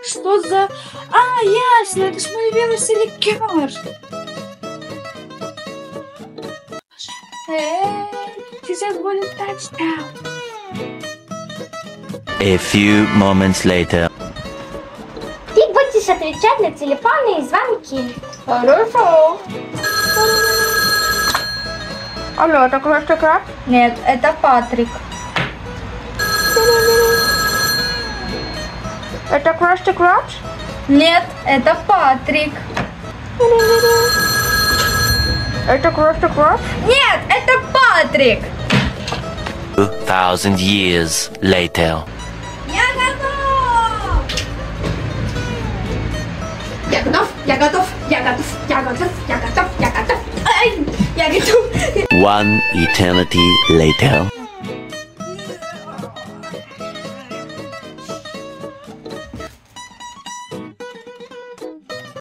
Что за... А, ясно, это ж мой любимый ликер. Сейчас будет тачдаун. A few moments later. Ты будешь отвечать на телефонные звонки. Хорошо. Алло, это Красный Краб? Нет, это Патрик. Это Красный Краб? Нет, это Патрик. Это Красный Краб? Нет, это Патрик. 2000 years later. Я готов! Я готов, я готов, я готов, я готов, я готов, я готов. Ай, я готов. One eternity later.